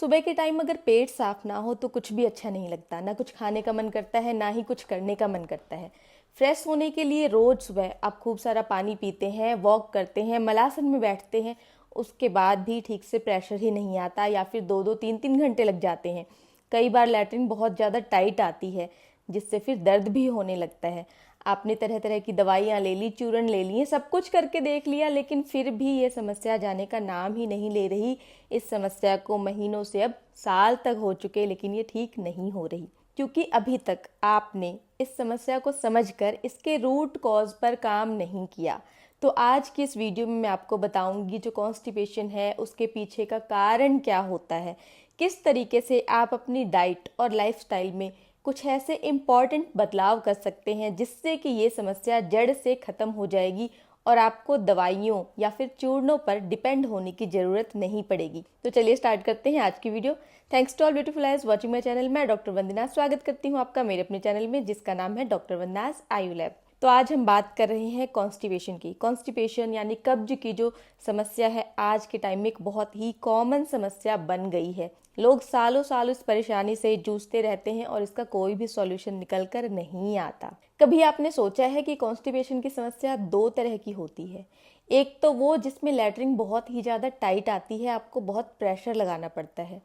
सुबह के टाइम अगर पेट साफ ना हो तो कुछ भी अच्छा नहीं लगता, ना कुछ खाने का मन करता है ना ही कुछ करने का मन करता है। फ्रेश होने के लिए रोज सुबह आप खूब सारा पानी पीते हैं, वॉक करते हैं, मलासन में बैठते हैं, उसके बाद भी ठीक से प्रेशर ही नहीं आता या फिर 2-2 3-3 घंटे लग जाते हैं। कई बार लैट्रिन बहुत ज़्यादा टाइट आती है जिससे फिर दर्द भी होने लगता है। आपने तरह तरह की दवाइयाँ ले ली, चूरन ले लिए, सब कुछ करके देख लिया, लेकिन फिर भी ये समस्या जाने का नाम ही नहीं ले रही। इस समस्या को महीनों से, अब साल तक हो चुके, लेकिन ये ठीक नहीं हो रही क्योंकि अभी तक आपने इस समस्या को समझकर इसके रूट कॉज पर काम नहीं किया। तो आज की इस वीडियो में मैं आपको बताऊंगी जो कॉन्स्टिपेशन है उसके पीछे का कारण क्या होता है, किस तरीके से आप अपनी डाइट और लाइफस्टाइल में कुछ ऐसे इम्पॉर्टेंट बदलाव कर सकते हैं जिससे कि ये समस्या जड़ से ख़त्म हो जाएगी और आपको दवाइयों या फिर चूर्णों पर डिपेंड होने की ज़रूरत नहीं पड़ेगी। तो चलिए स्टार्ट करते हैं आज की video. Thanks to all beautiful eyes watching my channel. मैं डॉक्टर वंदना स्वागत करती हूँ आपका मेरे अपने चैनल में जिसका नाम है डॉक्टर वंदनास आयु लैब। तो आज हम बात कर रहे हैं कॉन्स्टिपेशन की। कॉन्स्टिपेशन यानी कब्ज की जो समस्या है आज के टाइम में एक बहुत ही कॉमन समस्या बन गई है। लोग सालों साल इस परेशानी से जूझते रहते हैं और इसका कोई भी सॉल्यूशन निकल कर नहीं आता। कभी आपने सोचा है कि कॉन्स्टिपेशन की समस्या दो तरह की होती है। एक तो वो जिसमें लैट्रिन बहुत ही ज़्यादा टाइट आती है, आपको बहुत प्रेशर लगाना पड़ता है,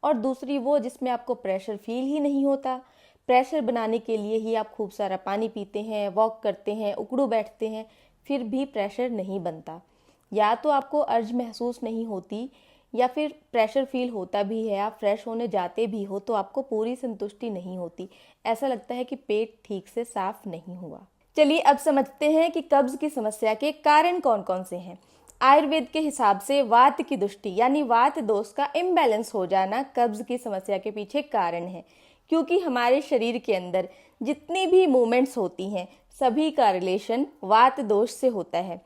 और दूसरी वो जिसमें आपको प्रेशर फील ही नहीं होता। प्रेशर बनाने के लिए ही आप खूब सारा पानी पीते हैं, वॉक करते हैं, उकड़ू बैठते हैं, फिर भी प्रेशर नहीं बनता। या तो आपको अर्ज महसूस नहीं होती या फिर प्रेशर फील होता भी है, आप फ्रेश होने जाते भी हो तो आपको पूरी संतुष्टि नहीं होती। ऐसा लगता है कि पेट ठीक से साफ नहीं हुआ। चलिए अब समझते हैं कि कब्ज की समस्या के कारण कौन कौन से हैं। आयुर्वेद के हिसाब से वात की दुष्टि यानी वात दोष का इम्बैलेंस हो जाना कब्ज की समस्या के पीछे कारण है, क्योंकि हमारे शरीर के अंदर जितनी भी मूवमेंट्स होती हैं सभी का रिलेशन वात दोष से होता है।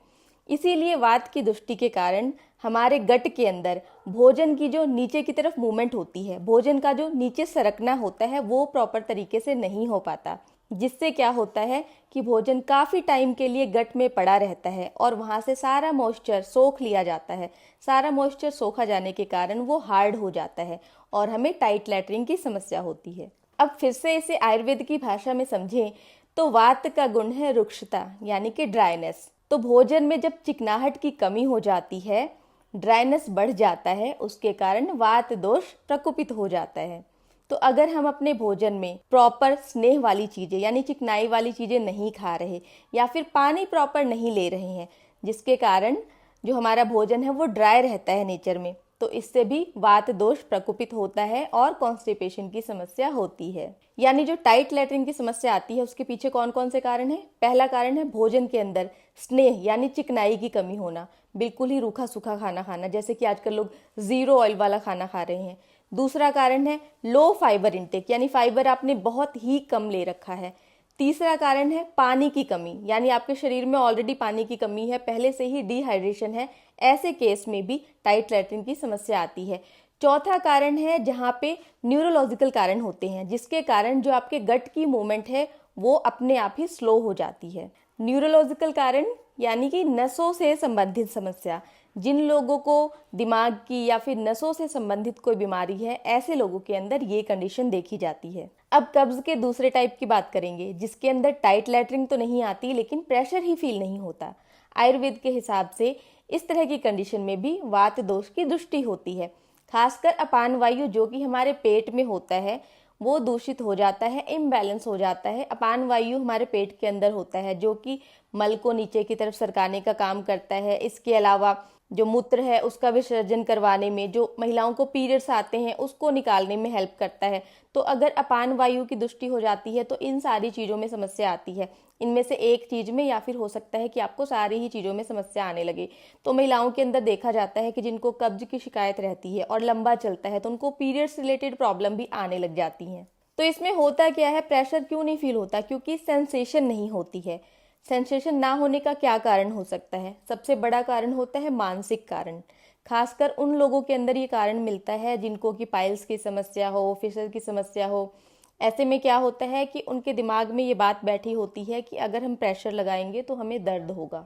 इसीलिए वात की दुष्टि के कारण हमारे गट के अंदर भोजन की जो नीचे की तरफ मूवमेंट होती है, भोजन का जो नीचे सरकना होता है वो प्रॉपर तरीके से नहीं हो पाता, जिससे क्या होता है कि भोजन काफ़ी टाइम के लिए गट में पड़ा रहता है और वहाँ से सारा मॉइस्चर सोख लिया जाता है। सारा मॉइस्चर सोखा जाने के कारण वो हार्ड हो जाता है और हमें टाइट लैट्रिन की समस्या होती है। अब फिर से इसे आयुर्वेद की भाषा में समझें तो वात का गुण है रुक्षता यानी कि ड्राइनेस। तो भोजन में जब चिकनाहट की कमी हो जाती है, ड्राइनेस बढ़ जाता है, उसके कारण वात दोष प्रकोपित हो जाता है। तो अगर हम अपने भोजन में प्रॉपर स्नेह वाली चीज़ें यानी चिकनाई वाली चीज़ें नहीं खा रहे या फिर पानी प्रॉपर नहीं ले रहे हैं, जिसके कारण जो हमारा भोजन है वो ड्राई रहता है नेचर में, तो इससे भी वात दोष प्रकोपित होता है और कॉन्स्टिपेशन की समस्या होती है। यानी जो टाइट लैट्रिन की समस्या आती है उसके पीछे कौन कौन से कारण हैं। पहला कारण है भोजन के अंदर स्नेह यानी चिकनाई की कमी होना, बिल्कुल ही रूखा सूखा खाना खाना, जैसे कि आजकल लोग जीरो ऑयल वाला खाना खा रहे हैं। दूसरा कारण है लो फाइबर इंटेक यानी फाइबर आपने बहुत ही कम ले रखा है। तीसरा कारण है पानी की कमी यानी आपके शरीर में ऑलरेडी पानी की कमी है, पहले से ही डिहाइड्रेशन है, ऐसे केस में भी टाइट लैट्रिन की समस्या आती है। चौथा कारण है जहाँ पे न्यूरोलॉजिकल कारण होते हैं, जिसके कारण जो आपके गट की मूवमेंट है वो अपने आप ही स्लो हो जाती है। न्यूरोलॉजिकल कारण यानी कि नसों से संबंधित समस्या। जिन लोगों को दिमाग की या फिर नसों से संबंधित कोई बीमारी है, ऐसे लोगों के अंदर ये कंडीशन देखी जाती है। अब कब्ज के दूसरे टाइप की बात करेंगे जिसके अंदर टाइट लैट्रिन तो नहीं आती लेकिन प्रेशर ही फील नहीं होता। आयुर्वेद के हिसाब से इस तरह की कंडीशन में भी वात दोष की दृष्टि होती है। खासकर अपान वायु जो कि हमारे पेट में होता है वो दूषित हो जाता है, इम्बैलेंस हो जाता है। अपान वायु हमारे पेट के अंदर होता है जो कि मल को नीचे की तरफ सरकाने का काम करता है। इसके अलावा जो मूत्र है उसका विसर्जन करवाने में, जो महिलाओं को पीरियड्स आते हैं उसको निकालने में हेल्प करता है। तो अगर अपान वायु की दृष्टि हो जाती है तो इन सारी चीज़ों में समस्या आती है। इनमें से एक चीज़ में या फिर हो सकता है कि आपको सारी ही चीज़ों में समस्या आने लगे। तो महिलाओं के अंदर देखा जाता है कि जिनको कब्ज की शिकायत रहती है और लंबा चलता है तो उनको पीरियड्स रिलेटेड प्रॉब्लम भी आने लग जाती हैं। तो इसमें होता क्या है, प्रेशर क्यों नहीं फील होता? क्योंकि सेंसेशन नहीं होती है। सेंसेशन ना होने का क्या कारण हो सकता है? सबसे बड़ा कारण होता है मानसिक कारण। खासकर उन लोगों के अंदर ये कारण मिलता है जिनको कि पाइल्स की समस्या हो, फिशर की समस्या हो। ऐसे में क्या होता है कि उनके दिमाग में ये बात बैठी होती है कि अगर हम प्रेशर लगाएंगे तो हमें दर्द होगा।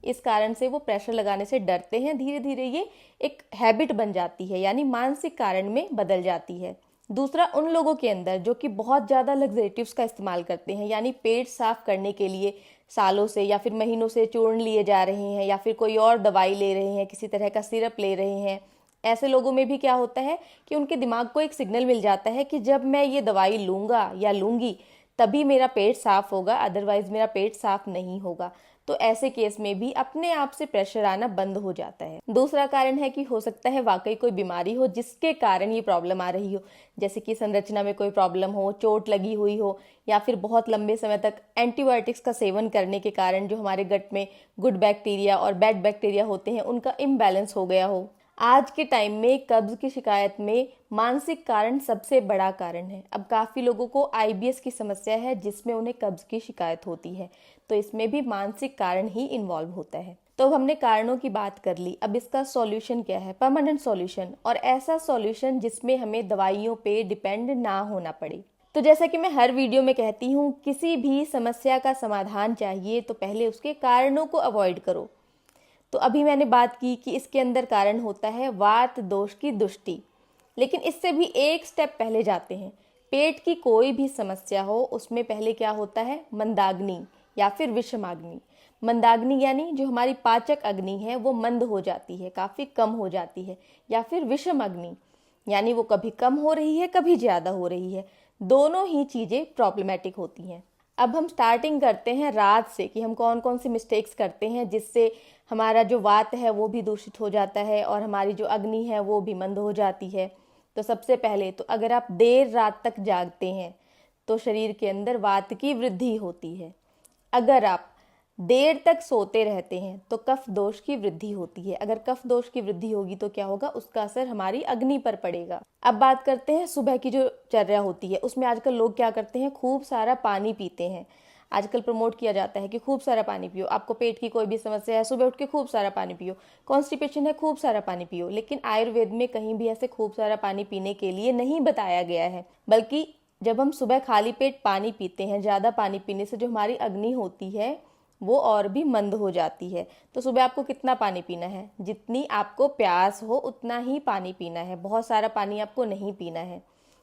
इस कारण से वो प्रेशर लगाने से डरते हैं। धीरे धीरे ये एक हैबिट बन जाती है, यानी मानसिक कारण में बदल जाती है। दूसरा, उन लोगों के अंदर जो कि बहुत ज़्यादा लग्जेटिव्स का इस्तेमाल करते हैं, यानी पेट साफ करने के लिए सालों से या फिर महीनों से चूर्ण लिए जा रहे हैं या फिर कोई और दवाई ले रहे हैं, किसी तरह का सिरप ले रहे हैं, ऐसे लोगों में भी क्या होता है कि उनके दिमाग को एक सिग्नल मिल जाता है कि जब मैं ये दवाई लूँगा या लूँगी तभी मेरा पेट साफ होगा, अदरवाइज मेरा पेट साफ नहीं होगा। तो ऐसे केस में भी अपने आप से प्रेशर आना बंद हो जाता है। दूसरा कारण है कि हो सकता है वाकई कोई बीमारी हो जिसके कारण ये प्रॉब्लम आ रही हो, जैसे कि संरचना में कोई प्रॉब्लम हो, चोट लगी हुई हो, या फिर बहुत लंबे समय तक एंटीबायोटिक्स का सेवन करने के कारण जो हमारे गट में गुड बैक्टीरिया और बैड बैक्टीरिया होते हैं उनका इम्बैलेंस हो गया हो। आज के टाइम में कब्ज की शिकायत में मानसिक कारण सबसे बड़ा कारण है। अब काफ़ी लोगों को आईबीएस की समस्या है जिसमें उन्हें कब्ज की शिकायत होती है, तो इसमें भी मानसिक कारण ही इन्वॉल्व होता है। तो अब हमने कारणों की बात कर ली, अब इसका सॉल्यूशन क्या है? परमानेंट सॉल्यूशन, और ऐसा सॉल्यूशन जिसमें हमें दवाइयों पे डिपेंड ना होना पड़े। तो जैसा कि मैं हर वीडियो में कहती हूँ, किसी भी समस्या का समाधान चाहिए तो पहले उसके कारणों को अवॉइड करो। तो अभी मैंने बात की कि इसके अंदर कारण होता है वात दोष की दुष्टि, लेकिन इससे भी एक स्टेप पहले जाते हैं। पेट की कोई भी समस्या हो उसमें पहले क्या होता है? मंदाग्नि या फिर विषमाग्नि। मंदाग्नि यानी जो हमारी पाचक अग्नि है वो मंद हो जाती है, काफ़ी कम हो जाती है, या फिर विषम अग्नि यानी वो कभी कम हो रही है कभी ज़्यादा हो रही है। दोनों ही चीज़ें प्रॉब्लमेटिक होती हैं। अब हम स्टार्टिंग करते हैं रात से कि हम कौन कौन सी मिस्टेक्स करते हैं जिससे हमारा जो वात है वो भी दूषित हो जाता है और हमारी जो अग्नि है वो भी मंद हो जाती है। तो सबसे पहले तो अगर आप देर रात तक जागते हैं तो शरीर के अंदर वात की वृद्धि होती है। अगर आप देर तक सोते रहते हैं तो कफ दोष की वृद्धि होती है। अगर कफ दोष की वृद्धि होगी तो क्या होगा? उसका असर हमारी अग्नि पर पड़ेगा। अब बात करते हैं सुबह की जो चर्या होती है, उसमें आजकल लोग क्या करते हैं? खूब सारा पानी पीते हैं। आजकल प्रमोट किया जाता है कि खूब सारा पानी पियो। आपको पेट की कोई भी समस्या है, सुबह उठ के खूब सारा पानी पियो। कॉन्स्टिपेशन है, खूब सारा पानी पियो। लेकिन आयुर्वेद में कहीं भी ऐसे खूब सारा पानी पीने के लिए नहीं बताया गया है, बल्कि जब हम सुबह खाली पेट पानी पीते हैं, ज़्यादा पानी पीने से जो हमारी अग्नि होती है वो और भी मंद हो जाती है। तो सुबह आपको कितना पानी पीना है? जितनी आपको प्यास हो उतना ही पानी पीना है, बहुत सारा पानी आपको नहीं पीना है।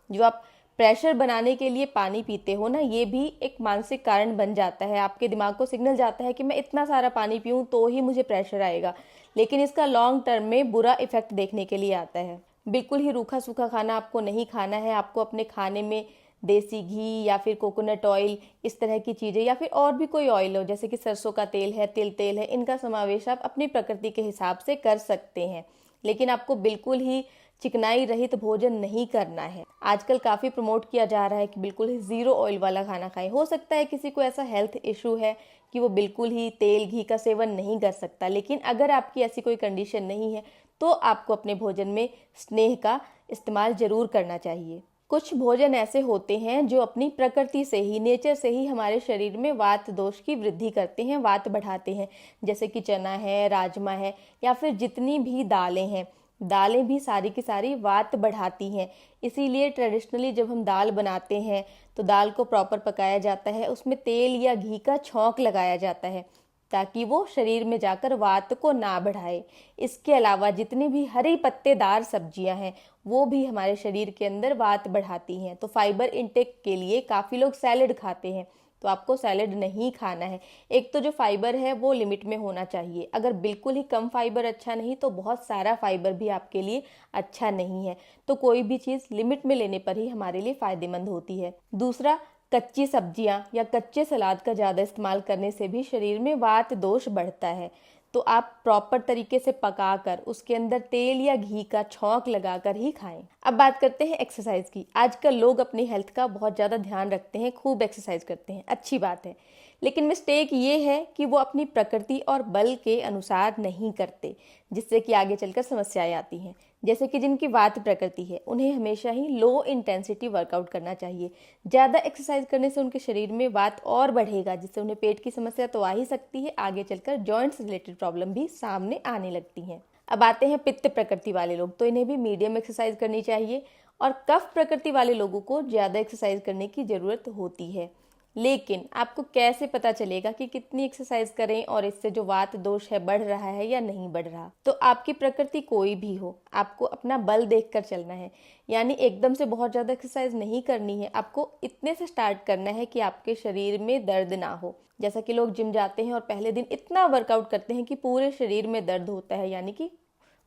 जो आप प्रेशर बनाने के लिए पानी पीते हो ना, ये भी एक मानसिक कारण बन जाता है। आपके दिमाग को सिग्नल जाता है कि मैं इतना सारा पानी पीऊँ तो ही मुझे प्रेशर आएगा, लेकिन इसका लॉन्ग टर्म में बुरा इफेक्ट देखने के लिए आता है। बिल्कुल ही रूखा सूखा खाना आपको नहीं खाना है। आपको अपने खाने में देसी घी या फिर कोकोनट ऑयल, इस तरह की चीज़ें, या फिर और भी कोई ऑयल हो जैसे कि सरसों का तेल है, तिल तेल है, इनका समावेश आप अपनी प्रकृति के हिसाब से कर सकते हैं। लेकिन आपको बिल्कुल ही चिकनाई रहित भोजन नहीं करना है। आजकल काफ़ी प्रमोट किया जा रहा है कि बिल्कुल ही ज़ीरो ऑयल वाला खाना खाएं। हो सकता है किसी को ऐसा हेल्थ इशू है कि वो बिल्कुल ही तेल घी का सेवन नहीं कर सकता, लेकिन अगर आपकी ऐसी कोई कंडीशन नहीं है तो आपको अपने भोजन में स्नेह का इस्तेमाल ज़रूर करना चाहिए। कुछ भोजन ऐसे होते हैं जो अपनी प्रकृति से ही, नेचर से ही हमारे शरीर में वात दोष की वृद्धि करते हैं, वात बढ़ाते हैं, जैसे कि चना है, राजमा है, या फिर जितनी भी दालें हैं। दालें भी सारी की सारी वात बढ़ाती हैं। इसीलिए ट्रेडिशनली जब हम दाल बनाते हैं तो दाल को प्रॉपर पकाया जाता है, उसमें तेल या घी का छौंक लगाया जाता है ताकि वो शरीर में जाकर वात को ना बढ़ाए। इसके अलावा जितनी भी हरी पत्तेदार सब्जियां हैं वो भी हमारे शरीर के अंदर वात बढ़ाती हैं। तो फाइबर इंटेक के लिए काफ़ी लोग सैलेड खाते हैं, तो आपको सैलेड नहीं खाना है। एक तो जो फाइबर है वो लिमिट में होना चाहिए। अगर बिल्कुल ही कम फाइबर अच्छा नहीं तो बहुत सारा फाइबर भी आपके लिए अच्छा नहीं है। तो कोई भी चीज़ लिमिट में लेने पर ही हमारे लिए फ़ायदेमंद होती है। दूसरा, कच्ची सब्जियां या कच्चे सलाद का ज़्यादा इस्तेमाल करने से भी शरीर में वात दोष बढ़ता है। तो आप प्रॉपर तरीके से पकाकर उसके अंदर तेल या घी का छौंक लगाकर ही खाएं। अब बात करते हैं एक्सरसाइज की। आजकल लोग अपनी हेल्थ का बहुत ज़्यादा ध्यान रखते हैं, खूब एक्सरसाइज करते हैं, अच्छी बात है, लेकिन मिस्टेक ये है कि वो अपनी प्रकृति और बल के अनुसार नहीं करते, जिससे कि आगे चलकर समस्याएं आती हैं। जैसे कि जिनकी वात प्रकृति है उन्हें हमेशा ही लो इंटेंसिटी वर्कआउट करना चाहिए। ज़्यादा एक्सरसाइज करने से उनके शरीर में वात और बढ़ेगा, जिससे उन्हें पेट की समस्या तो आ ही सकती है, आगे चलकर जॉइंट्स रिलेटेड प्रॉब्लम भी सामने आने लगती हैं। अब आते हैं पित्त प्रकृति वाले लोग, तो इन्हें भी मीडियम एक्सरसाइज करनी चाहिए, और कफ प्रकृति वाले लोगों को ज़्यादा एक्सरसाइज करने की ज़रूरत होती है। लेकिन आपको कैसे पता चलेगा कि कितनी एक्सरसाइज करें और इससे जो वात दोष है बढ़ रहा है या नहीं बढ़ रहा? तो आपकी प्रकृति कोई भी हो, आपको अपना बल देखकर चलना है। यानी एकदम से बहुत ज़्यादा एक्सरसाइज नहीं करनी है, आपको इतने से स्टार्ट करना है कि आपके शरीर में दर्द ना हो। जैसा कि लोग जिम जाते हैं और पहले दिन इतना वर्कआउट करते हैं कि पूरे शरीर में दर्द होता है, यानी कि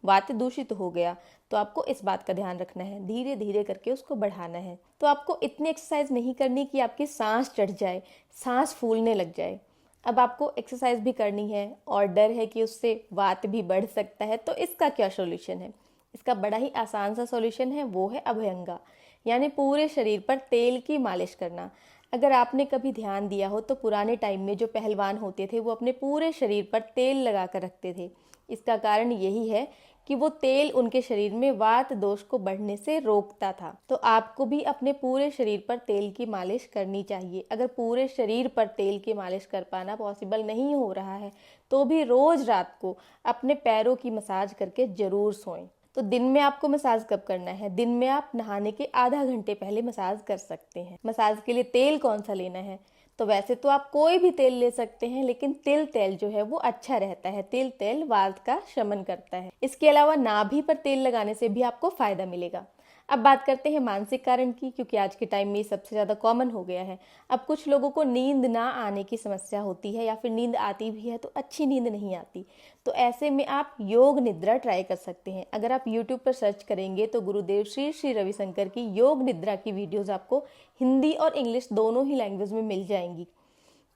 वात दूषित हो गया। तो आपको इस बात का ध्यान रखना है, धीरे धीरे करके उसको बढ़ाना है। तो आपको इतनी एक्सरसाइज नहीं करनी कि आपकी सांस चढ़ जाए, सांस फूलने लग जाए। अब आपको एक्सरसाइज भी करनी है और डर है कि उससे वात भी बढ़ सकता है। तो इसका क्या सॉल्यूशन है? इसका बड़ा ही आसान सा सॉल्यूशन है, वो है अभ्यंगा, यानी पूरे शरीर पर तेल की मालिश करना। अगर आपने कभी ध्यान दिया हो तो पुराने टाइम में जो पहलवान होते थे वो अपने पूरे शरीर पर तेल लगा कर रखते थे। इसका कारण यही है कि वो तेल उनके शरीर में वात दोष को बढ़ने से रोकता था। तो आपको भी अपने पूरे शरीर पर तेल की मालिश करनी चाहिए। अगर पूरे शरीर पर तेल की मालिश कर पाना पॉसिबल नहीं हो रहा है तो भी रोज रात को अपने पैरों की मसाज करके जरूर सोएं। तो दिन में आपको मसाज कब करना है? दिन में आप नहाने के आधा घंटे पहले मसाज कर सकते हैं। मसाज के लिए तेल कौन सा लेना है? तो वैसे तो आप कोई भी तेल ले सकते हैं, लेकिन तिल तेल जो है वो अच्छा रहता है। तिल तेल वात का शमन करता है। इसके अलावा नाभि पर तेल लगाने से भी आपको फायदा मिलेगा। अब बात करते हैं मानसिक कारण की, क्योंकि आज के टाइम में ये सबसे ज़्यादा कॉमन हो गया है। अब कुछ लोगों को नींद ना आने की समस्या होती है, या फिर नींद आती भी है तो अच्छी नींद नहीं आती। तो ऐसे में आप योग निद्रा ट्राई कर सकते हैं। अगर आप यूट्यूब पर सर्च करेंगे तो गुरुदेव श्री श्री रविशंकर की योग निद्रा की वीडियोज़ आपको हिंदी और इंग्लिश दोनों ही लैंग्वेज में मिल जाएंगी।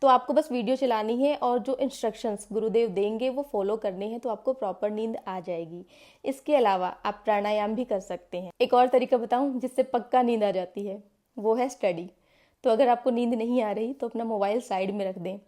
तो आपको बस वीडियो चलानी है और जो इंस्ट्रक्शंस गुरुदेव देंगे वो फॉलो करने हैं, तो आपको प्रॉपर नींद आ जाएगी। इसके अलावा आप प्राणायाम भी कर सकते हैं। एक और तरीका बताऊं जिससे पक्का नींद आ जाती है, वो है स्टडी। तो अगर आपको नींद नहीं आ रही तो अपना मोबाइल साइड में रख दें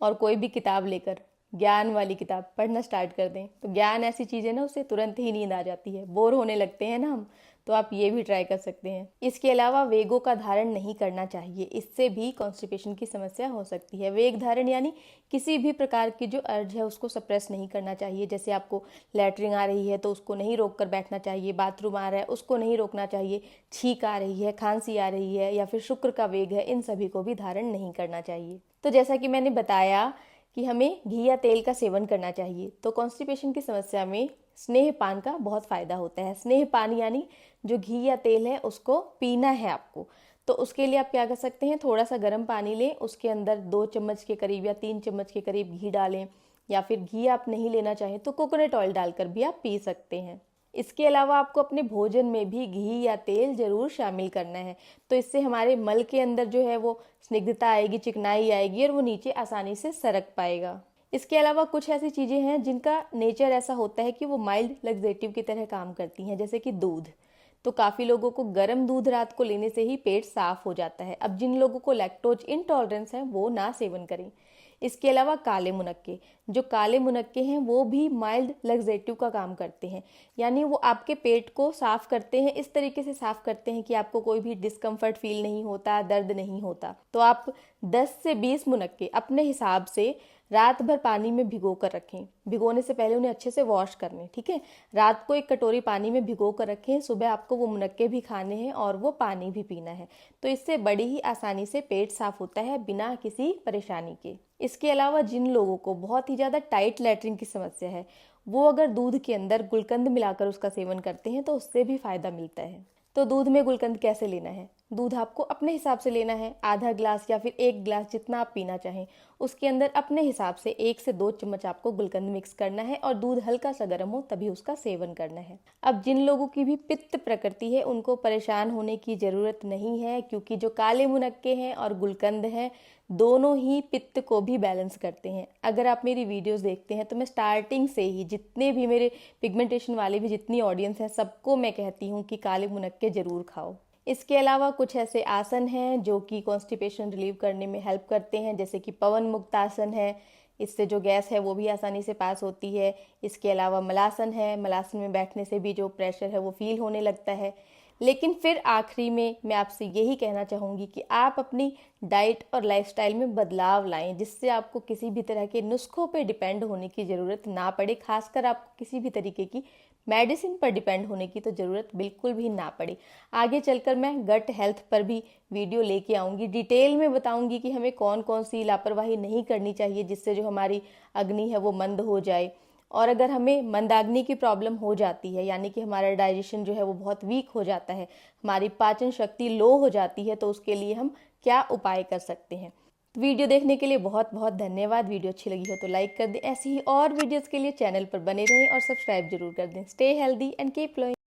और कोई भी किताब लेकर ज्ञान वाली किताब पढ़ना स्टार्ट कर दें। तो ज्ञान ऐसी चीज़ है ना, उससे तुरंत ही नींद आ जाती है। बोर होने लगते हैं ना हम, तो आप ये भी ट्राई कर सकते हैं। इसके अलावा वेगों का धारण नहीं करना चाहिए, इससे भी कॉन्स्टिपेशन की समस्या हो सकती है। वेग धारण यानी किसी भी प्रकार की जो अर्ज है उसको सप्रेस नहीं करना चाहिए। जैसे आपको लैटरिन आ रही है तो उसको नहीं रोक कर बैठना चाहिए, बाथरूम आ रहा है उसको नहीं रोकना चाहिए, छींक आ रही है, खांसी आ रही है, या फिर शुक्र का वेग है, इन सभी को भी धारण नहीं करना चाहिए। तो जैसा कि मैंने बताया कि हमें घी या तेल का सेवन करना चाहिए, तो कॉन्स्टिपेशन की समस्या में स्नेह पान का बहुत फायदा होता है। स्नेह पान यानी जो घी या तेल है उसको पीना है आपको। तो उसके लिए आप क्या कर सकते हैं, थोड़ा सा गर्म पानी लें, उसके अंदर 2 चम्मच के करीब या 3 चम्मच के करीब घी डालें, या फिर घी आप नहीं लेना चाहें तो कोकोनट ऑयल डालकर भी आप पी सकते हैं। इसके अलावा आपको अपने भोजन में भी घी या तेल जरूर शामिल करना है। तो इससे हमारे मल के अंदर जो है वो स्निग्धता आएगी, चिकनाई आएगी और वो नीचे आसानी से सरक पाएगा। इसके अलावा कुछ ऐसी चीज़ें हैं जिनका नेचर ऐसा होता है कि वो माइल्ड लग्जेटिव की तरह काम करती हैं, जैसे कि दूध। तो काफ़ी लोगों को गर्म दूध रात को लेने से ही पेट साफ हो जाता है। अब जिन लोगों को लैक्टोज इंटॉलरेंस है वो ना सेवन करें। इसके अलावा काले मुनक्के, जो काले मुनक्के हैं वो भी माइल्ड लग्जेटिव का काम करते हैं, यानी वो आपके पेट को साफ करते हैं, इस तरीके से साफ करते हैं कि आपको कोई भी डिस्कम्फर्ट फील नहीं होता, दर्द नहीं होता। तो आप 10 से 20 मुनक्के अपने हिसाब से रात भर पानी में भिगो कर रखें। भिगोने से पहले उन्हें अच्छे से वॉश कर लें, ठीक है। रात को 1 कटोरी पानी में भिगो कर रखें, सुबह आपको वो मुनक्के भी खाने हैं और वो पानी भी पीना है। तो इससे बड़ी ही आसानी से पेट साफ होता है बिना किसी परेशानी के। इसके अलावा जिन लोगों को बहुत ही ज़्यादा टाइट लैट्रिन की समस्या है, वो अगर दूध के अंदर गुलकंद मिलाकर उसका सेवन करते हैं तो उससे भी फायदा मिलता है। तो दूध में गुलकंद कैसे लेना है? दूध आपको अपने हिसाब से लेना है, आधा ग्लास या फिर 1 ग्लास जितना आप पीना चाहें। उसके अंदर अपने हिसाब से 1 से 2 चम्मच आपको गुलकंद मिक्स करना है और दूध हल्का सा गर्म हो तभी उसका सेवन करना है। अब जिन लोगों की भी पित्त प्रकृति है उनको परेशान होने की ज़रूरत नहीं है, क्योंकि जो काले मुनक्के हैं और गुलकंद हैं दोनों ही पित्त को भी बैलेंस करते हैं। अगर आप मेरी वीडियोस देखते हैं तो मैं स्टार्टिंग से ही जितने भी मेरे पिगमेंटेशन वाले भी जितनी ऑडियंस हैं सबको मैं कहती हूँ कि काले मुनक्के ज़रूर खाओ। इसके अलावा कुछ ऐसे आसन हैं जो कि कॉन्स्टिपेशन रिलीव करने में हेल्प करते हैं, जैसे कि पवन मुक्त आसन है, इससे जो गैस है वो भी आसानी से पास होती है। इसके अलावा मलासन है, मलासन में बैठने से भी जो प्रेशर है वो फील होने लगता है। लेकिन फिर आखिरी में मैं आपसे यही कहना चाहूँगी कि आप अपनी डाइट और लाइफस्टाइल में बदलाव लाएं, जिससे आपको किसी भी तरह के नुस्खों पे डिपेंड होने की ज़रूरत ना पड़े, खासकर आपको किसी भी तरीके की मेडिसिन पर डिपेंड होने की तो ज़रूरत बिल्कुल भी ना पड़े। आगे चलकर मैं गट हेल्थ पर भी वीडियो लेके आऊँगी, डिटेल में बताऊँगी कि हमें कौन कौन सी लापरवाही नहीं करनी चाहिए जिससे जो हमारी अग्नि है वो मंद हो जाए। और अगर हमें मंदाग्नि की प्रॉब्लम हो जाती है, यानी कि हमारा डाइजेशन जो है वो बहुत वीक हो जाता है, हमारी पाचन शक्ति लो हो जाती है, तो उसके लिए हम क्या उपाय कर सकते हैं। वीडियो देखने के लिए बहुत बहुत धन्यवाद। वीडियो अच्छी लगी हो तो लाइक कर दें। ऐसी ही और वीडियोस के लिए चैनल पर बने रहें और सब्सक्राइब जरूर कर दें। Stay healthy and keep glowing.